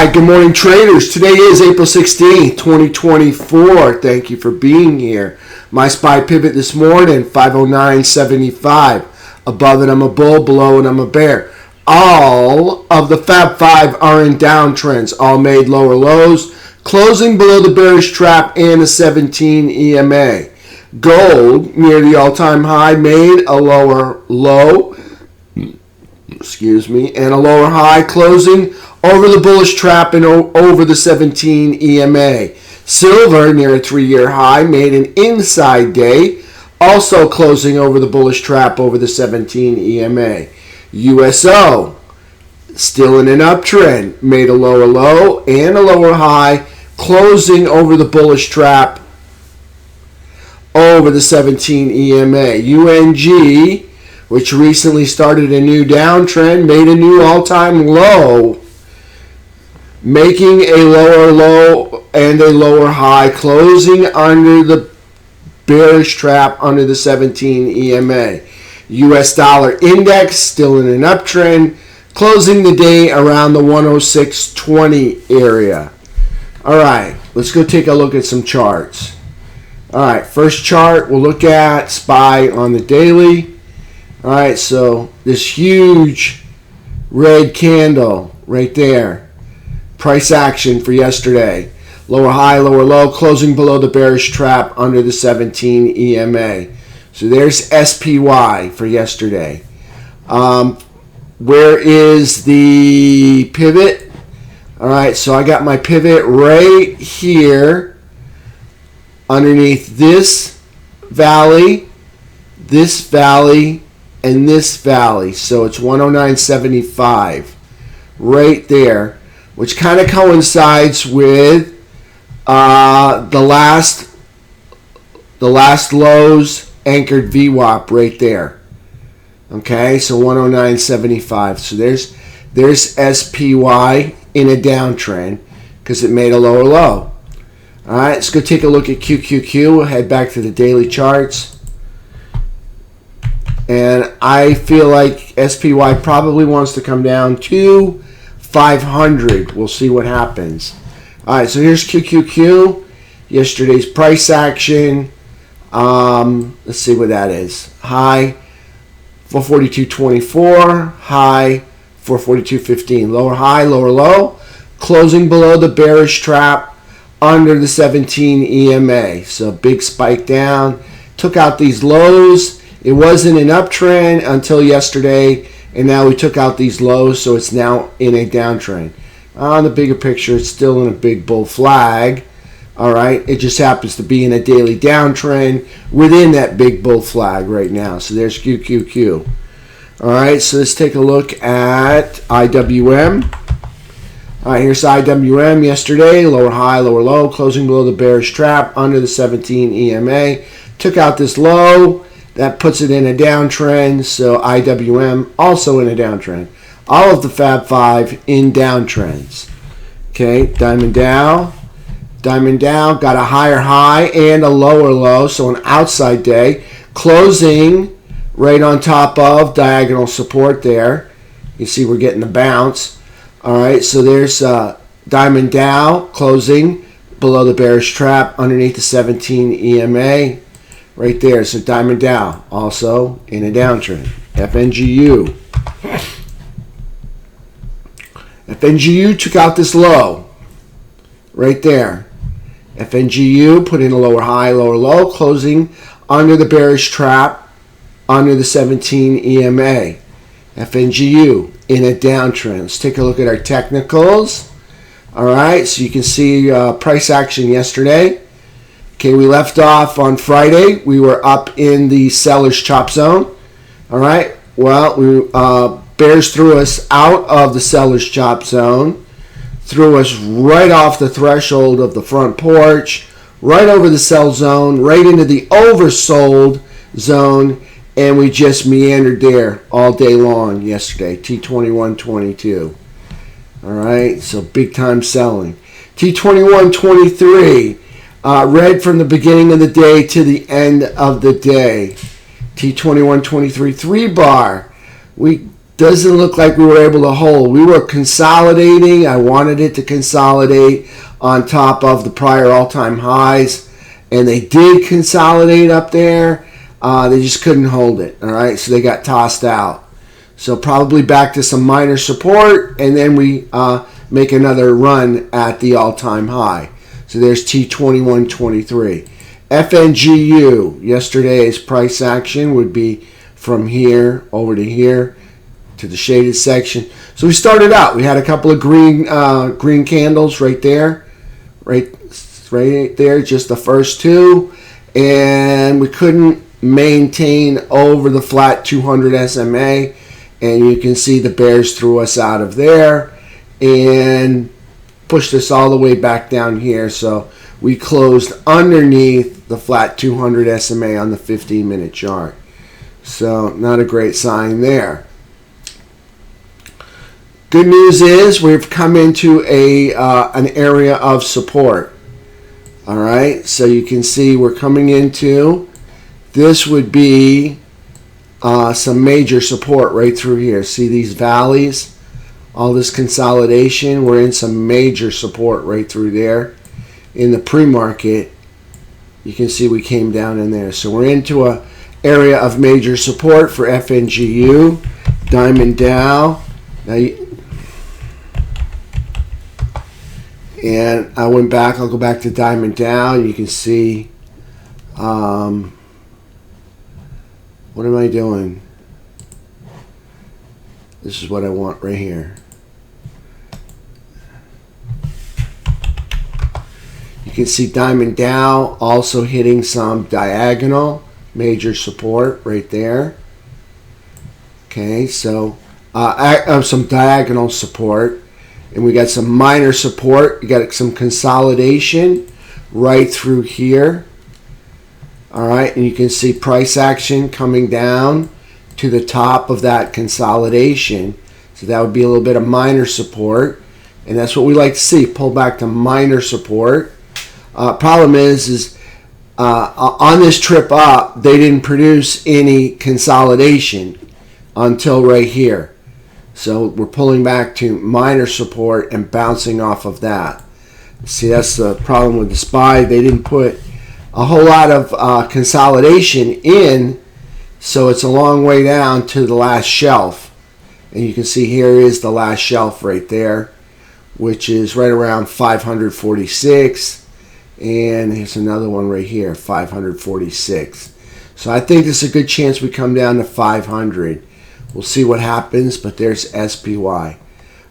right, good morning traders. Today is April 16th, 2024. Thank you for being here. My SPY pivot this morning, 509.75. Above it, I'm a bull. Below it, I'm a bear. All of the Fab 5 are in downtrends. All made lower lows, closing below the bearish trap and the 17 EMA. Gold, near the all-time high, made a lower low, and a lower high, closing over the bullish trap and over the 17 EMA. Silver, near a 3-year high, made an inside day, also closing over the bullish trap over the 17 EMA. USO, still in an uptrend, made a lower low and a lower high, closing over the bullish trap over the 17 EMA. UNG, which recently started a new downtrend, made a new all-time low, making a lower low and a lower high, closing under the bearish trap under the 17 EMA. US dollar index still in an uptrend, closing the day around the 106.20 area. All right, let's go take a look at some charts. All right, first chart we'll look at SPY on the daily. All right, so this huge red candle right there. Price action for yesterday. Lower high, lower low, closing below the bearish trap under the 17 EMA. So there's SPY for yesterday. Where is the pivot? All right, so I got my pivot right here underneath this valley, and this valley. So it's 109.75 right there, which kind of coincides with the last lows anchored VWAP right there. Okay, so 109.75. So there's SPY in a downtrend because it made a lower low. All right, let's go take a look at QQQ. We'll head back to the daily charts. And I feel like SPY probably wants to come down to 500. We'll see what happens. All right, so here's QQQ. Yesterday's price action. Let's see what that is. High 442.24. High 442.15. Lower high, lower low. Closing below the bearish trap under the 17 EMA. So big spike down. Took out these lows. It wasn't an uptrend until yesterday, and now we took out these lows, so it's now in a downtrend. On the bigger picture, it's still in a big bull flag. All right, it just happens to be in a daily downtrend within that big bull flag right now. So there's QQQ. All right, so let's take a look at IWM. All right, here's IWM yesterday. Lower high, lower low, closing below the bearish trap under the 17 EMA. Took out this low. That puts it in a downtrend, so IWM also in a downtrend. All of the Fab 5 in downtrends. Okay, Diamond Dow. Diamond Dow got a higher high and a lower low, so an outside day. Closing right on top of diagonal support there. You see we're getting the bounce. All right, so there's Diamond Dow closing below the bearish trap underneath the 17 EMA. Right there, so Diamond Dow also in a downtrend. FNGU. FNGU took out this low. Right there. FNGU put in a lower high, lower low, closing under the bearish trap under the 17 EMA. FNGU in a downtrend. Let's take a look at our technicals. All right, so you can see price action yesterday. Okay, we left off on Friday. We were up in the seller's chop zone. All right. Well, bears threw us out of the seller's chop zone, threw us right off the threshold of the front porch, right over the sell zone, right into the oversold zone, and we just meandered there all day long yesterday. T21.22. All right. So big time selling. T21.23. Red from the beginning of the day to the end of the day. T21.23 3 bar. We doesn't look like we were able to hold. We were consolidating. I wanted it to consolidate on top of the prior all-time highs, and they did consolidate up there. They just couldn't hold it. All right, so they got tossed out. So probably back to some minor support, and then we make another run at the all-time high. So there's T2123. FNGU, yesterday's price action would be from here over to here to the shaded section. So we started out. We had a couple of green candles right there, right there, just the first two, and we couldn't maintain over the flat 200 SMA, and you can see the bears threw us out of there and pushed us all the way back down here. So we closed underneath the flat 200 SMA on the 15-minute chart. So not a great sign there. Good news is we've come into an area of support. All right, so you can see we're coming into, this would be some major support right through here. See these valleys? All this consolidation, we're in some major support right through there. In the pre-market, you can see we came down in there. So we're into a area of major support for FNGU, Diamond Dow. Now, and I went back, I'll go back to Diamond Dow, and you can see, what am I doing? This is what I want right here. You can see Diamond Dow also hitting some diagonal major support right there. Okay, so some diagonal support, and we got some minor support. You got some consolidation right through here. All right, and you can see price action coming down to the top of that consolidation. So that would be a little bit of minor support, and that's what we like to see, pull back to minor support. Problem is on this trip up, they didn't produce any consolidation until right here. So we're pulling back to minor support and bouncing off of that. See, that's the problem with the SPY. They didn't put a whole lot of consolidation in, so it's a long way down to the last shelf. And you can see here is the last shelf right there, which is right around 546. And here's another one right here, 546. So I think there's a good chance we come down to 500. We'll see what happens, but there's SPY. All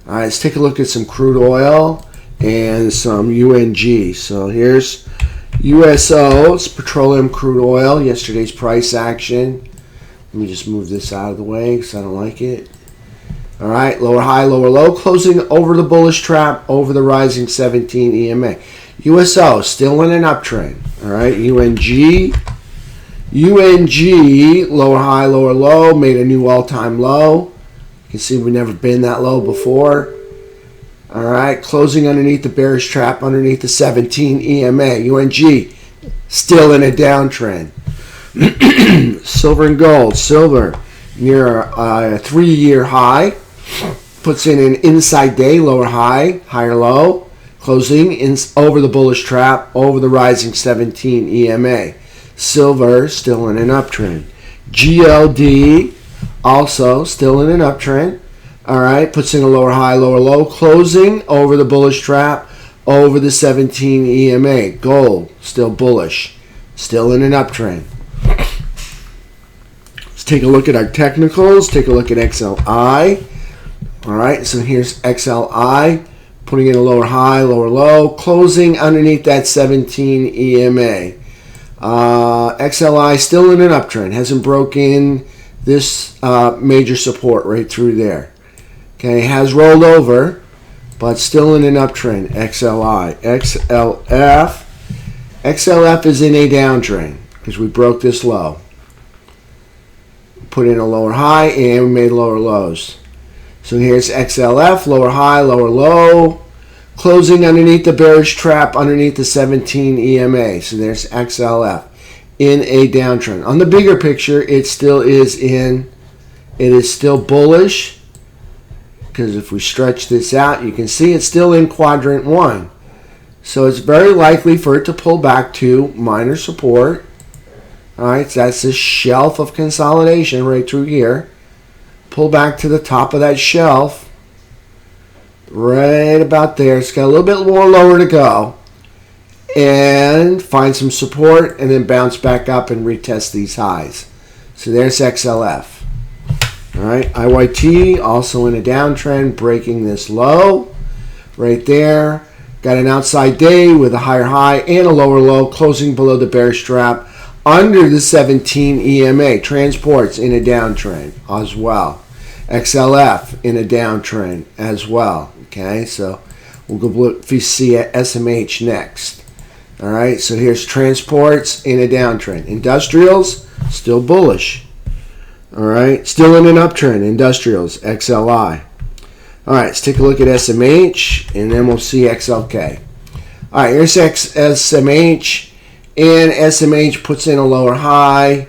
right, let's take a look at some crude oil and some UNG. So here's USO, it's petroleum crude oil, yesterday's price action. Let me just move this out of the way because I don't like it. All right, lower high, lower low, closing over the bullish trap, over the rising 17 EMA. USO, still in an uptrend. All right, UNG, lower high, lower low, made a new all-time low. You can see we've never been that low before. All right, closing underneath the bearish trap, underneath the 17 EMA. UNG, still in a downtrend. Silver and gold. Silver near a 3-year high. Puts in an inside day, lower high, higher low. Closing in over the bullish trap, over the rising 17 EMA. Silver still in an uptrend. GLD also still in an uptrend. All right, puts in a lower high, lower low, closing over the bullish trap, over the 17 EMA. Gold still bullish, still in an uptrend. Let's take a look at our technicals. Take a look at XLI. All right, so here's XLI. Putting in a lower high, lower low, closing underneath that 17 EMA. XLI still in an uptrend, hasn't broken this major support right through there. Okay, has rolled over, but still in an uptrend. XLI, XLF is in a downtrend because we broke this low. Put in a lower high and we made lower lows. So here's XLF, lower high, lower low, closing underneath the bearish trap, underneath the 17 EMA. So there's XLF in a downtrend. On the bigger picture, it is still bullish. because if we stretch this out, you can see it's still in quadrant 1. So it's very likely for it to pull back to minor support. All right, so that's this shelf of consolidation right through here. Pull back to the top of that shelf. Right about there. It's got a little bit more lower to go. And find some support and then bounce back up and retest these highs. So there's XLF. All right, IYT also in a downtrend, breaking this low right there. Got an outside day with a higher high and a lower low, closing below the bearish trap under the 17 EMA. Transports in a downtrend as well. XLF in a downtrend as well. Okay, so we'll go look if you see SMH next. All right, so here's transports in a downtrend. Industrials still bullish. All right, still in an uptrend. Industrials, XLI. All right, let's take a look at SMH, and then we'll see XLK. All right, here's SMH, and SMH puts in a lower high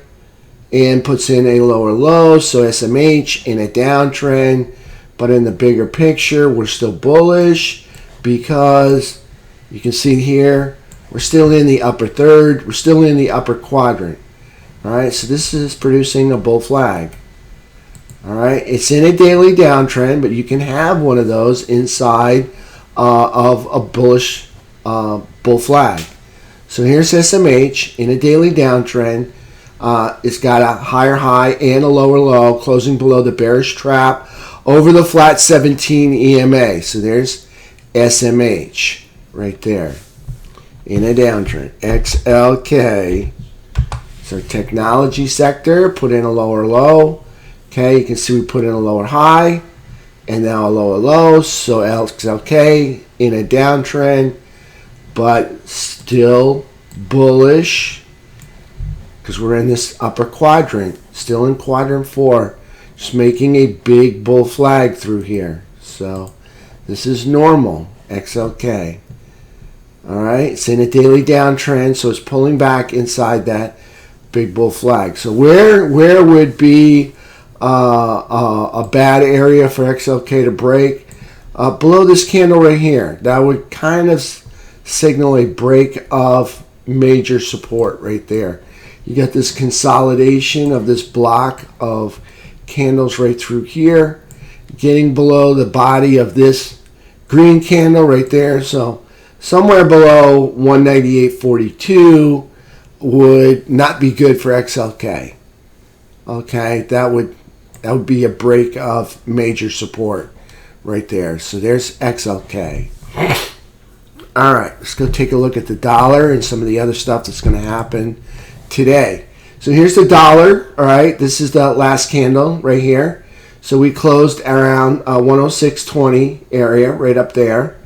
and puts in a lower low. So SMH in a downtrend, but in the bigger picture, we're still bullish because you can see here, we're still in the upper third. We're still in the upper quadrant. All right, so this is producing a bull flag. All right, it's in a daily downtrend, but you can have one of those inside of a bullish bull flag. So here's SMH in a daily downtrend. It's got a higher high and a lower low, closing below the bearish trap over the flat 17 EMA. So there's SMH right there in a downtrend. XLK, so technology sector, put in a lower low. Okay, you can see we put in a lower high and now a lower low. So XLK in a downtrend, but still bullish because we're in this upper quadrant, still in quadrant 4, just making a big bull flag through here. So this is normal, XLK. All right, it's in a daily downtrend, so it's pulling back inside that big bull flag. So where would be a bad area for XLK to break? Below this candle right here. That would kind of signal a break of major support right there. You got this consolidation of this block of candles right through here, getting below the body of this green candle right there. So somewhere below 198.42 would not be good for XLK. Okay, that would be a break of major support right there. So there's XLK. All right, let's go take a look at the dollar and some of the other stuff that's going to happen today. So here's the dollar. All right, this is the last candle right here. So we closed around 106.20 area right up there.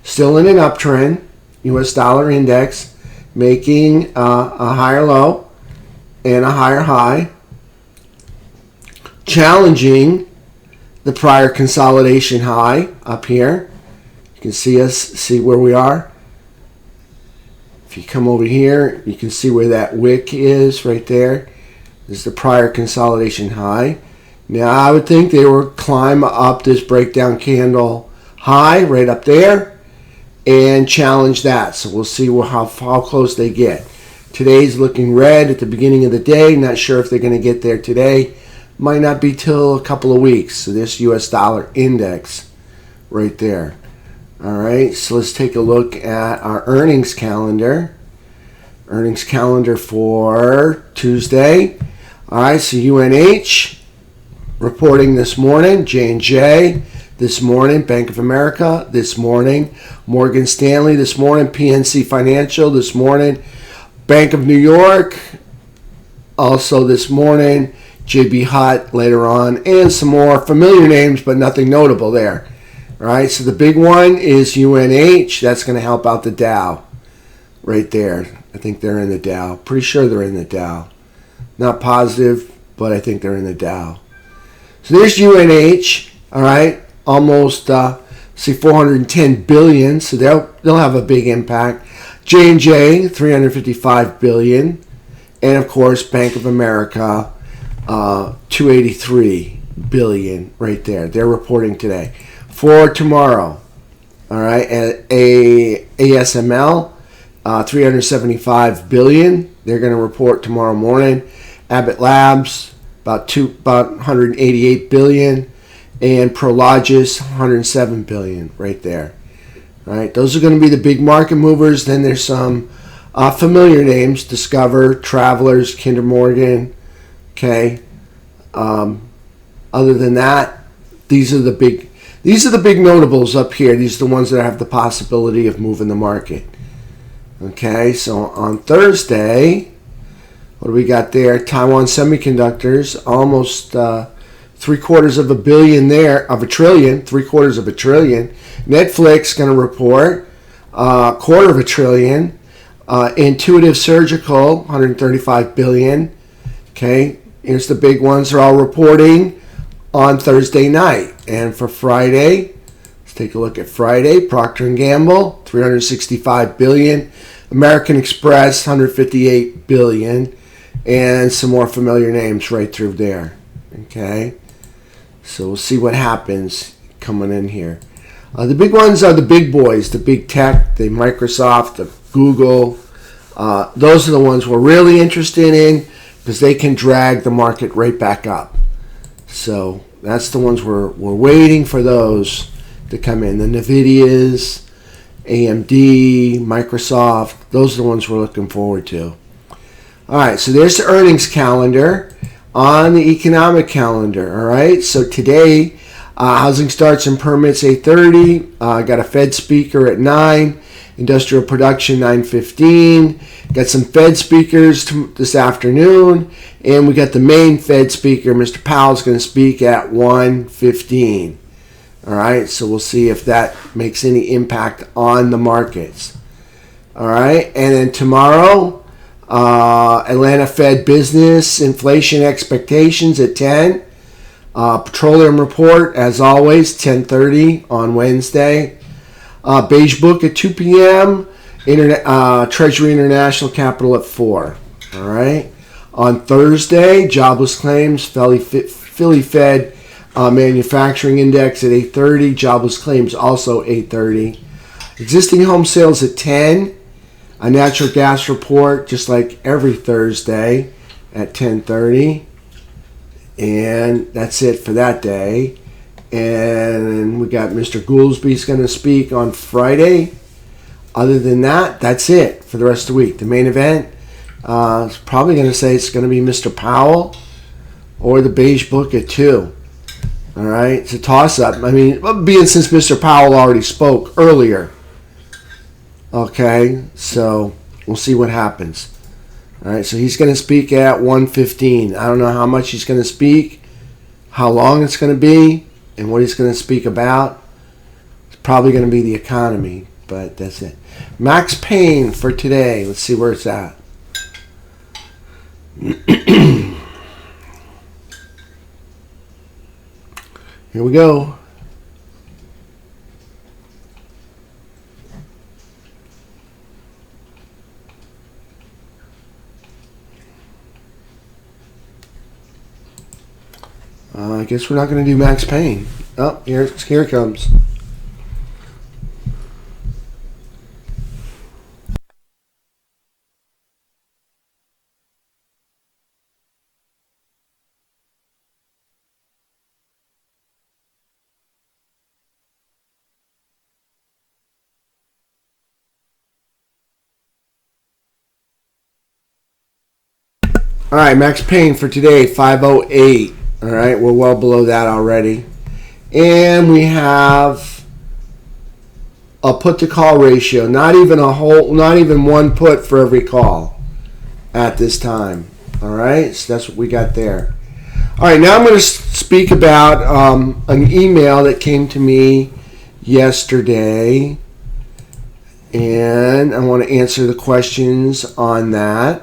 Still in an uptrend. U.S. dollar index making a higher low and a higher high, challenging the prior consolidation high up here. You can see where we are. If you come over here, you can see where that wick is right there. This is the prior consolidation high. Now I would think they would climb up this breakdown candle high right up there and challenge that. So we'll see how close they get. Today's looking red at the beginning of the day. Not sure if they're going to get there today. Might not be till a couple of weeks. So this U.S. dollar index right there. All right, so let's take a look at our earnings calendar. Earnings calendar for Tuesday. All right, so UNH reporting this morning. J&J this morning. Bank of America this morning. Morgan Stanley this morning. PNC Financial this morning. Bank of New York also this morning. JB Hutt later on. And some more familiar names, but nothing notable there. All right, so the big one is UNH. That's going to help out the Dow right there. I think they're in the Dow. Pretty sure they're in the Dow. Not positive, but I think they're in the Dow. So there's UNH. All right, almost see 410 billion. So they'll have a big impact. J&J 355 billion, and of course Bank of America 283 billion right there. They're reporting today. for tomorrow. All right, ASML, 375 billion. They're going to report tomorrow morning. Abbott Labs, about 188 billion, and Prologis, 107 billion, right there. All right, those are going to be the big market movers. Then there's some familiar names: Discover, Travelers, Kinder Morgan. Okay. Other than that, these are the big notables up here. These are the ones that have the possibility of moving the market. Okay, so on Thursday, what do we got there? Taiwan Semiconductors, almost three-quarters of a trillion. Netflix going to report quarter of a trillion. Intuitive Surgical, 135 billion. Okay, here's the big ones. They're all reporting on Thursday night. And for Friday, let's take a look at Friday. Procter & Gamble, 365 billion. American Express, 158 billion. And some more familiar names right through there. Okay, so we'll see what happens coming in here. The big ones are the big boys, the big tech, the Microsoft, the Google. Those are the ones we're really interested in because they can drag the market right back up. So that's the ones we're waiting for those to come in. The NVIDIAs, AMD, Microsoft, those are the ones we're looking forward to. All right, so there's the earnings calendar on the economic calendar. All right, so today, housing starts and permits 8:30. Got a Fed speaker at 9. Industrial production 9:15. Got some Fed speakers this afternoon, and we got the main Fed speaker, Mr. Powell's going to speak at 1:15. All right, so we'll see if that makes any impact on the markets. All right, and then tomorrow, Atlanta Fed business inflation expectations at 10. Petroleum report, as always, 10:30 on Wednesday. Beige Book at 2 p.m. Treasury International Capital at 4. All right. On Thursday, jobless claims, Philly Fed manufacturing index at 8:30. Jobless claims also 8:30. Existing home sales at 10. A natural gas report, just like every Thursday, at 10:30. And that's it for that day. And we got Mr. Goolsby's going to speak on Friday. Other than that, that's it for the rest of the week. The main event is probably going to say it's going to be Mr. Powell or the Beige Book at 2. All right, it's a toss-up. I mean, being since Mr. Powell already spoke earlier. Okay, so we'll see what happens. All right, so he's going to speak at 1:15. I don't know how much he's going to speak, how long it's going to be, and what he's going to speak about. It's probably going to be the economy, but that's it. Max Payne for today. Let's see where it's at. Here we go. I guess we're not going to do Max Payne. Oh, here it comes. All right, Max Payne for today, 508. All right, we're well below that already. And we have a put to call ratio, not even one put for every call at this time. All right, so that's what we got there. All right, now I'm going to speak about an email that came to me yesterday, and I want to answer the questions on that.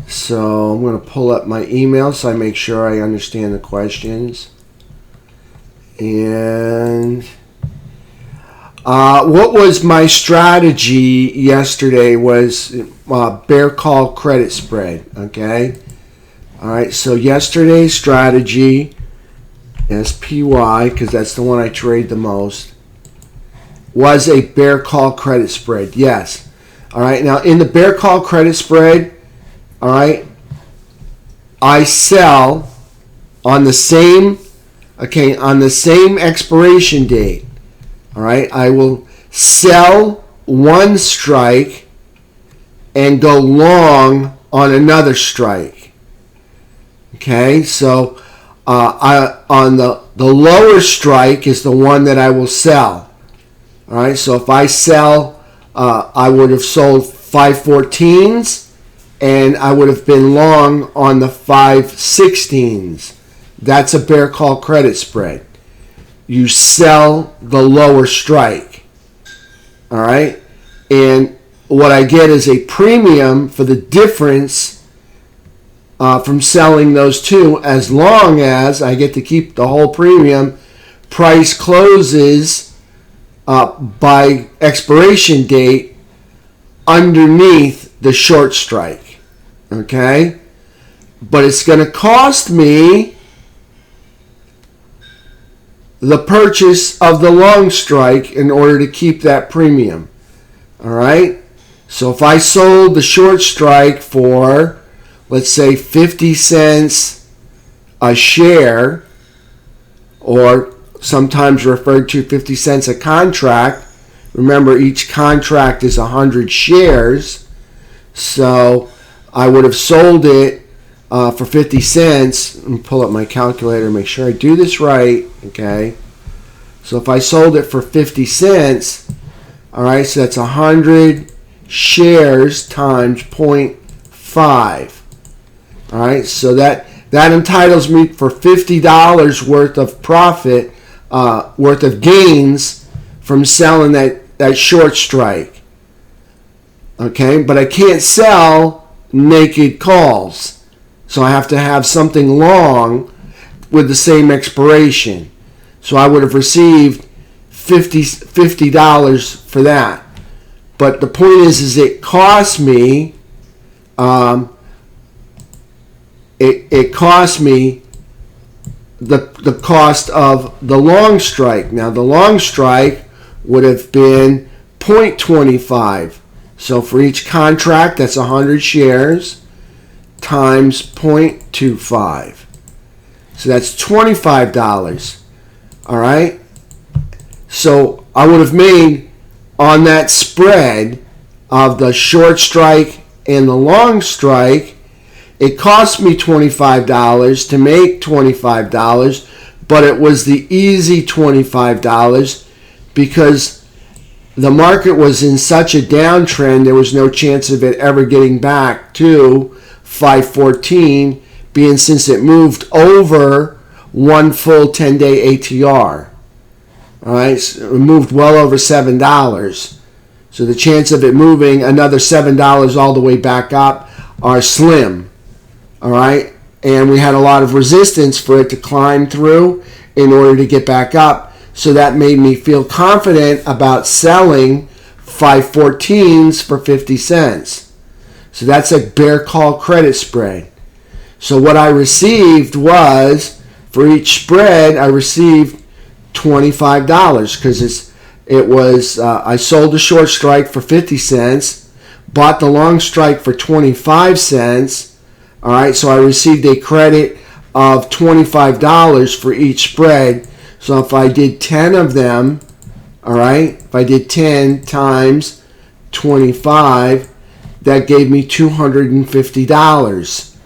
So I'm going to pull up my email so I make sure I understand the questions. And what was my strategy yesterday was bear call credit spread, okay? All right, so yesterday's strategy SPY, because that's the one I trade the most, was a bear call credit spread. Yes. All right. Now, in the bear call credit spread, all right, I sell on the same expiration date. All right. I will sell one strike and go long on another strike. Okay. So on the lower strike is the one that I will sell. All right, so if I sell, I would have sold 514s, and I would have been long on the 516s. That's a bear call credit spread. You sell the lower strike. All right, and what I get is a premium for the difference from selling those two, as long as I get to keep the whole premium. Price closes by expiration date underneath the short strike. Okay? But it's going to cost me the purchase of the long strike in order to keep that premium. All right? So if I sold the short strike for, let's say, 50 cents a share, or sometimes referred to 50 cents a contract. Remember, each contract is 100 shares. So I would have sold it for 50 cents. Let me pull up my calculator and make sure I do this right. Okay. So if I sold it for 50 cents, all right, so that's 100 shares times 0.5. All right, so that entitles me for $50 worth of profit, worth of gains from selling that short strike. Okay, but I can't sell naked calls, so I have to have something long with the same expiration. So I would have received $50 for that. But the point is it cost me. It cost me the cost of the long strike. Now the long strike would have been 0.25. So for each contract, that's 100 shares times 0.25. So that's $25. All right. So I would have made on that spread of the short strike and the long strike. It cost me $25 to make $25, but it was the easy $25 because the market was in such a downtrend, there was no chance of it ever getting back to 514, being since it moved over one full 10-day ATR. All right, so it moved well over $7. So the chance of it moving another $7 all the way back up are slim. All right, and we had a lot of resistance for it to climb through in order to get back up. So that made me feel confident about selling 514s for 50 cents. So that's a bear call credit spread. So what I received was, for each spread, I received $25 because I sold the short strike for 50 cents, bought the long strike for 25 cents. All right, so I received a credit of $25 for each spread. So if I did 10 of them, all right, if I did 10 times 25, that gave me $250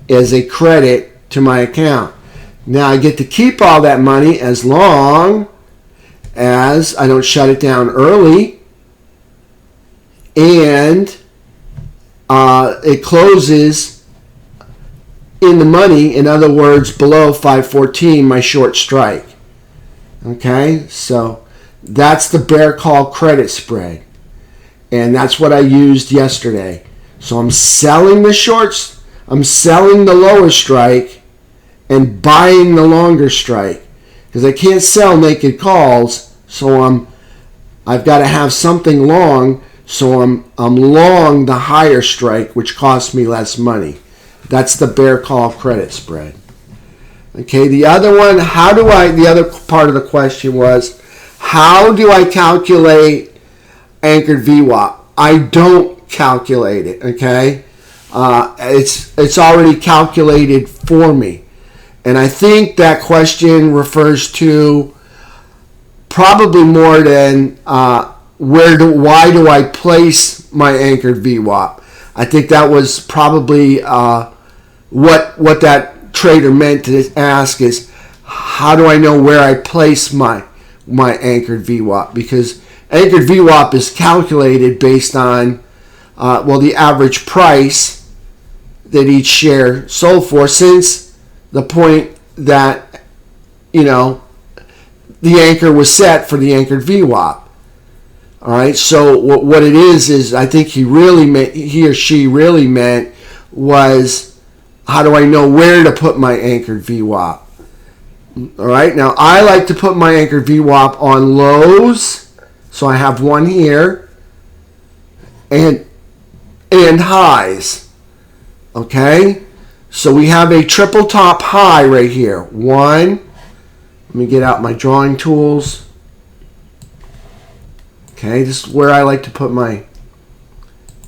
as a credit to my account. Now I get to keep all that money as long as I don't shut it down early and it closes in the money, in other words, below 514, my short strike. Okay, so that's the bear call credit spread. And that's what I used yesterday. So I'm selling the shorts, I'm selling the lower strike and buying the longer strike. Because I can't sell naked calls, so I've got to have something long, so I'm long the higher strike, which costs me less money. That's the bear call credit spread. Okay, the other one, the other part of the question was, how do I calculate anchored VWAP? I don't calculate it, okay? It's already calculated for me. And I think that question refers to probably more than why do I place my anchored VWAP? I think that was probably what that trader meant to ask is, how do I know where I place my anchored VWAP? Because anchored VWAP is calculated based on the average price that each share sold for since the point that the anchor was set for the anchored VWAP. All right, so what it is I think he or she really meant was, how do I know where to put my anchored VWAP? All right, now I like to put my anchored VWAP on lows, so I have one here, and highs. Okay, so we have a triple top high right here. One, let me get out my drawing tools. Okay, this is where I like to put my,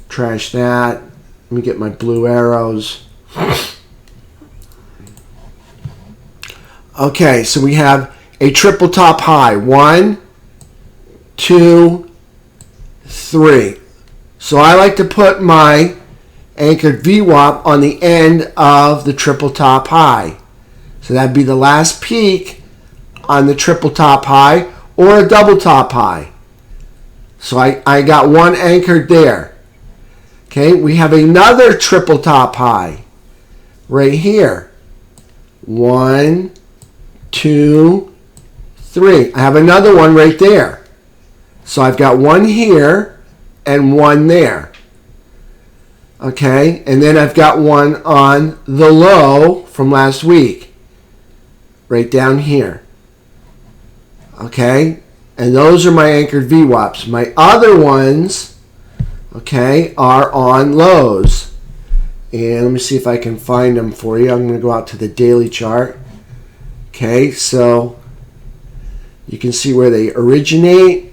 trash that. Let me get my blue arrows. Okay, so we have a triple top high. 1, 2, 3. So I like to put my anchored VWAP on the end of the triple top high. So that'd be the last peak on the triple top high or a double top high. So I got one anchored there. Okay, we have another triple top high right here. 1, 2, 3. I have another one right there. So I've got one here and one there. Okay, and then I've got one on the low from last week, right down here. Okay, and those are my anchored VWAPs. My other ones, okay, are on lows. And let me see if I can find them for you. I'm going to go out to the daily chart. Okay, so you can see where they originate.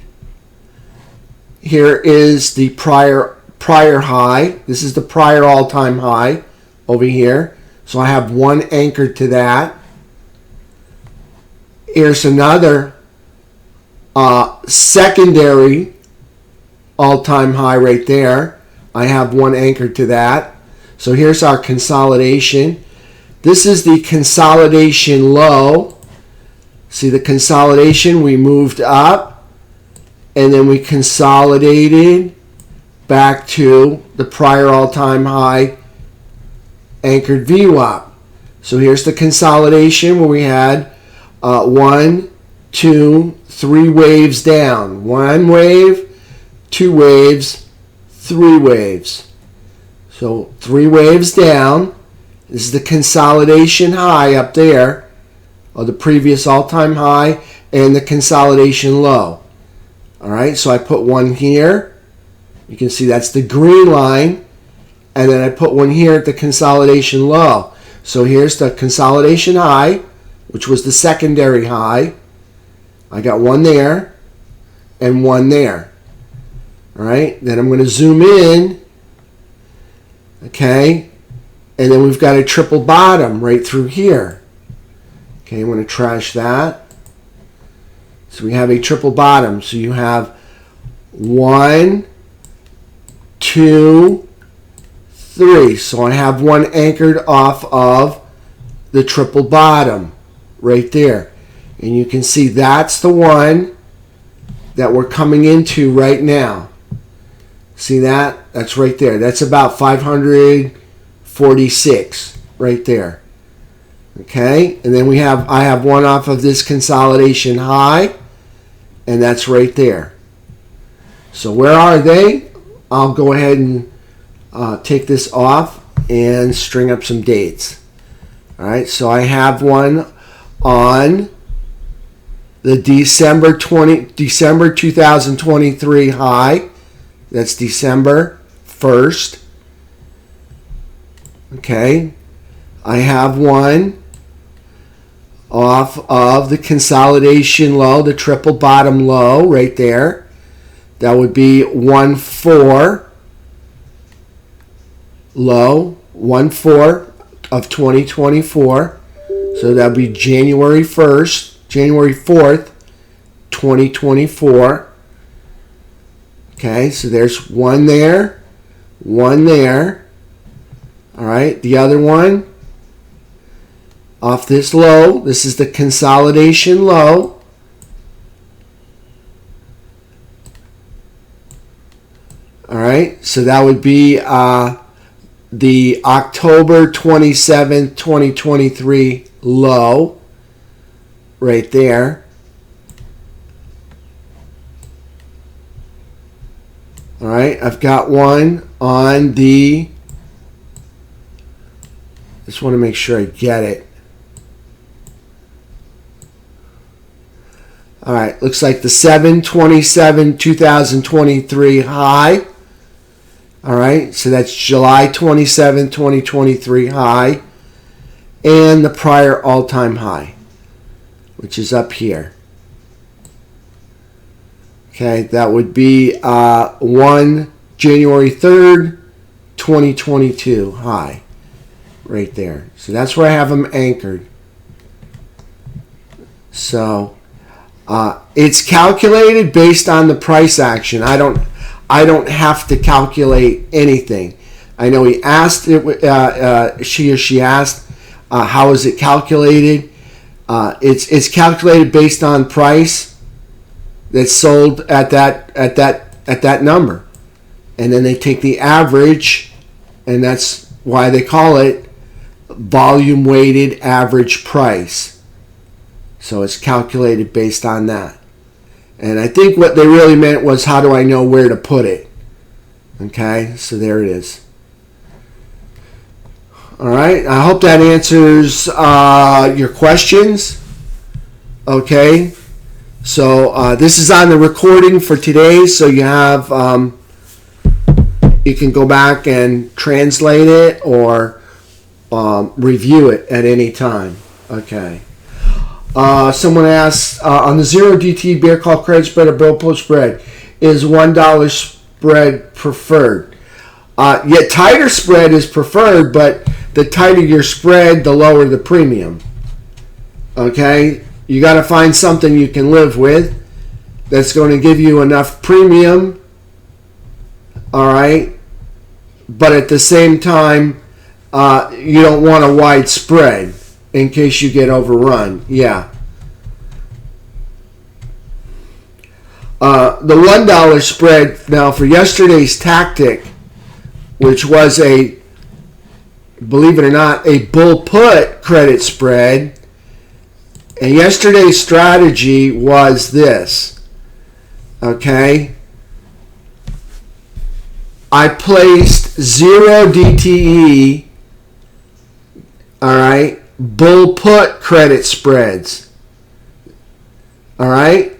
Here is the prior high. This is the prior all-time high over here. So I have one anchored to that. Here's another secondary all-time high right there. I have one anchored to that. So here's our consolidation. This is the consolidation low. See the consolidation, we moved up and then we consolidated back to the prior all-time high anchored VWAP. So here's the consolidation where we had 1, 2, 3 waves down. 1 wave, 2 waves, 3 waves. So 3 waves down. This is the consolidation high up there, or the previous all-time high, and the consolidation low. All right, so I put one here. You can see that's the green line. And then I put one here at the consolidation low. So here's the consolidation high, which was the secondary high. I got one there and one there. All right, then I'm going to zoom in. Okay, and then we've got a triple bottom right through here. Okay, I'm going to trash that. So we have a triple bottom. So you have 1, 2, 3. So I have one anchored off of the triple bottom right there. And you can see that's the one that we're coming into right now. See that? That's right there. That's about 546 right there. Okay, and then I have one off of this consolidation high, and that's right there. So where are they? I'll go ahead and take this off and string up some dates. All right, so I have one on the December 2023 high. That's December 1st. Okay, I have one off of the consolidation low, the triple bottom low right there. That would be 1-4 low, 1-4 of 2024. So that would be January 4th, 2024. Okay, so there's one there. All right, the other one off this low. This is the consolidation low. All right, so that would be the October 27th, 2023 low right there. All right, I've got one on the, just want to make sure I get it. All right, looks like the 7/27/2023 high. All right, so that's July 27, 2023 high, and the prior all-time high, which is up here. Okay, that would be January 3rd, 2022 high, right there. So that's where I have them anchored. So it's calculated based on the price action. I don't have to calculate anything. I know he asked it. She asked, how is it calculated? It's calculated based on price that's sold at that number, and then they take the average, and that's why they call it volume weighted average price. So it's calculated based on that. And I think what they really meant was, how do I know where to put it? Okay, so there it is. All right, I hope that answers your questions. Okay, so this is on the recording for today, so you have, you can go back and translate it or review it at any time. Okay. Someone asked, on the 0 DT bear call credit spread or bill pull spread, is $1 spread preferred? Yet tighter spread is preferred, but the tighter your spread, the lower the premium. Okay? You got to find something you can live with that's going to give you enough premium. All right? But at the same time, you don't want a wide spread in case you get overrun. Yeah. The $1 spread, now for yesterday's tactic, which was a, believe it or not, a bull put credit spread, and yesterday's strategy was this. Okay? I placed 0 DTE, all right, bull put credit spreads. All right?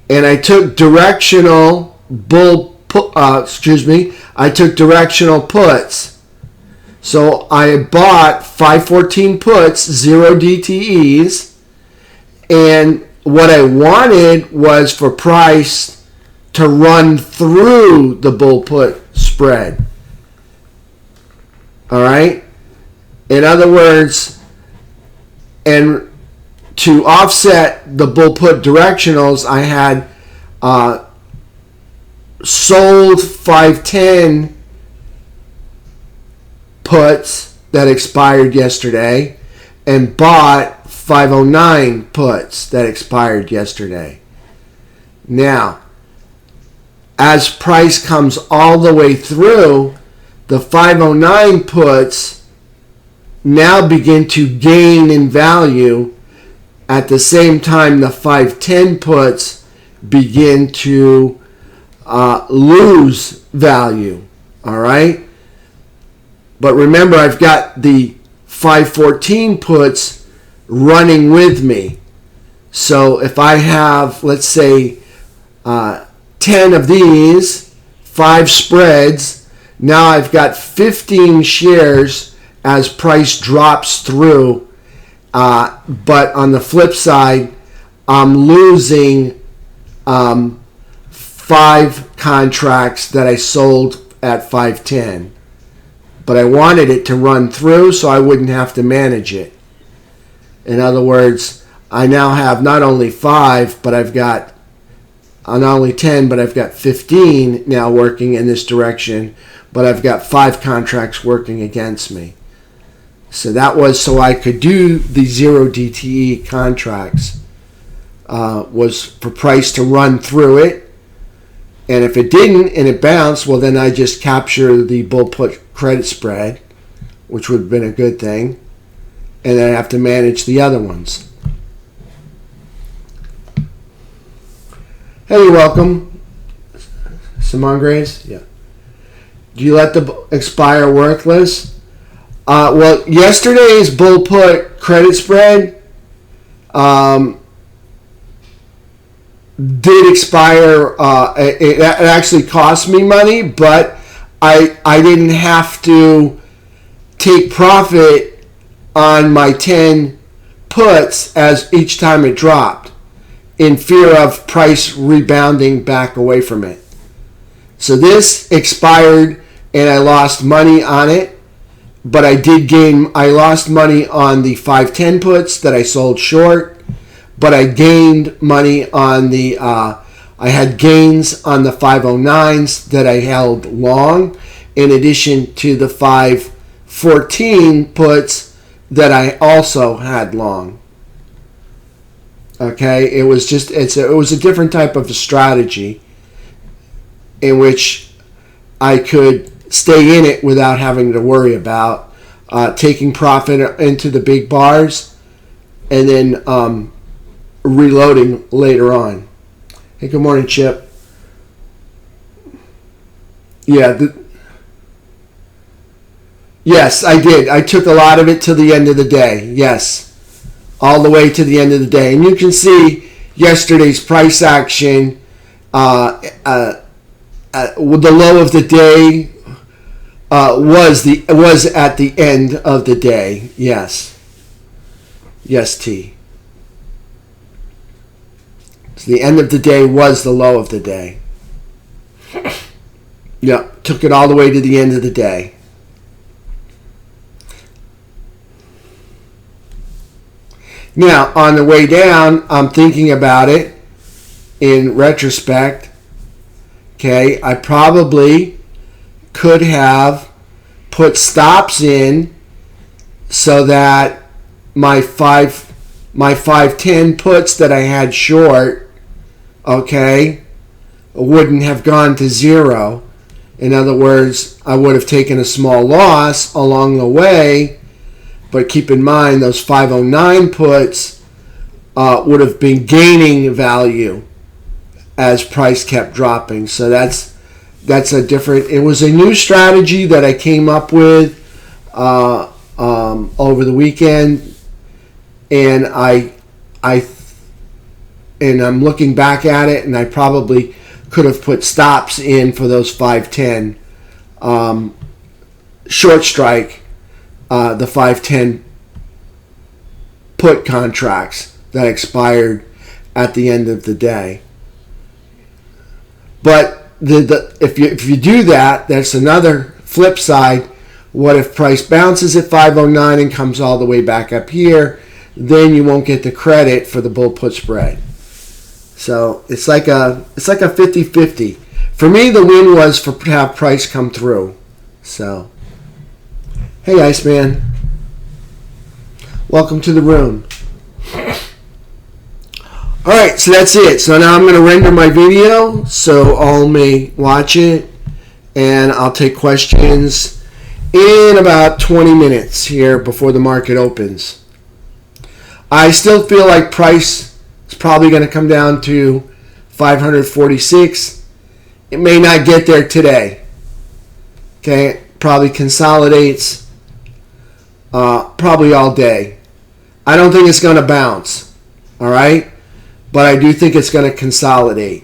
And I took directional I took directional puts. So I bought 514 puts, 0 DTEs, and what I wanted was for price to run through the bull put spread. All right? In other words, and to offset the bull put directionals, I had sold 510 puts that expired yesterday and bought 509 puts that expired yesterday. Now, as price comes all the way through, the 509 puts now begin to gain in value. At the same time, the 510 puts begin to lose value. All right? But remember, I've got the 514 puts running with me. So if I have, let's say, 10 of these, 5 spreads, now I've got 15 shares as price drops through But on the flip side, I'm losing 5 contracts that I sold at 510. But I wanted it to run through so I wouldn't have to manage it. In other words, I now have not only 5, but I've got not only 10, but I've got 15 now working in this direction, but I've got 5 contracts working against me. So that was so I could do the 0 DTE contracts, was for price to run through it. And if it didn't and it bounced, well, then I just capture the bull put credit spread, which would have been a good thing. And then I have to manage the other ones. Hey, welcome. Simon Grace? Yeah. Do you let the expire worthless? Well, yesterday's bull put credit spread did expire. It actually cost me money, but I didn't have to take profit on my 10 puts as each time it dropped, in fear of price rebounding back away from it. So this expired and I lost money on it, but I lost money on the 510 puts that I sold short, but I gained money on the, I had gains on the 509s that I held long, in addition to the 514 puts that I also had long. Okay, it was a different type of a strategy in which I could stay in it without having to worry about taking profit into the big bars and then reloading later on. Hey, good morning, Chip. Yeah, yes, I did. I took a lot of it to the end of the day. Yes. All the way to the end of the day. And you can see yesterday's price action, with the low of the day was at the end of the day. Yes. Yes, T. So the end of the day was the low of the day. Yeah, took it all the way to the end of the day. Now, on the way down, I'm thinking about it in retrospect. Okay, I probably could have put stops in so that my 510 puts that I had short, okay, wouldn't have gone to 0. In other words, I would have taken a small loss along the way. But keep in mind, those 509 puts would have been gaining value as price kept dropping. So that's a different. It was a new strategy that I came up with over the weekend, and I'm looking back at it, and I probably could have put stops in for those 510 short strike. The 510 put contracts that expired at the end of the day. But if you do that, that's another flip side. What if price bounces at 509 and comes all the way back up here? Then you won't get the credit for the bull put spread. So it's like a 50-50. For me, the win was to have price come through. So. Hey, Iceman. Welcome to the room. Alright, so that's it. So now I'm going to render my video so all may watch it. And I'll take questions in about 20 minutes here before the market opens. I still feel like price is probably going to come down to 546. It may not get there today. Okay, probably consolidates. Probably all day. I don't think it's going to bounce, all right? But I do think it's going to consolidate.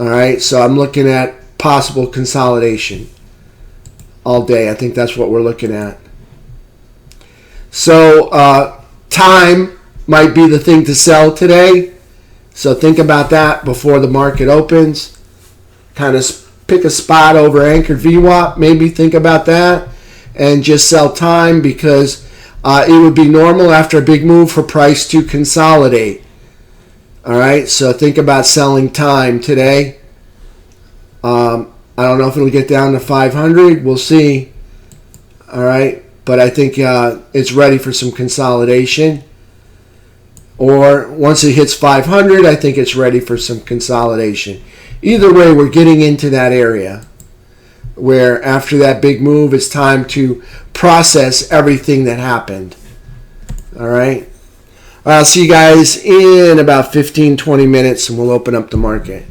All right, so I'm looking at possible consolidation all day. I think that's what we're looking at. So time might be the thing to sell today. So think about that before the market opens. Kind of pick a spot over anchored VWAP. Maybe think about that and just sell time, because it would be normal after a big move for price to consolidate. All right, so think about selling time today. I don't know if it'll get down to 500. We'll see. All right, but I think it's ready for some consolidation. Or once it hits 500, I think it's ready for some consolidation. Either way, we're getting into that area where after that big move, it's time to process everything that happened. All right. I'll see you guys in about 15-20 minutes, and we'll open up the market.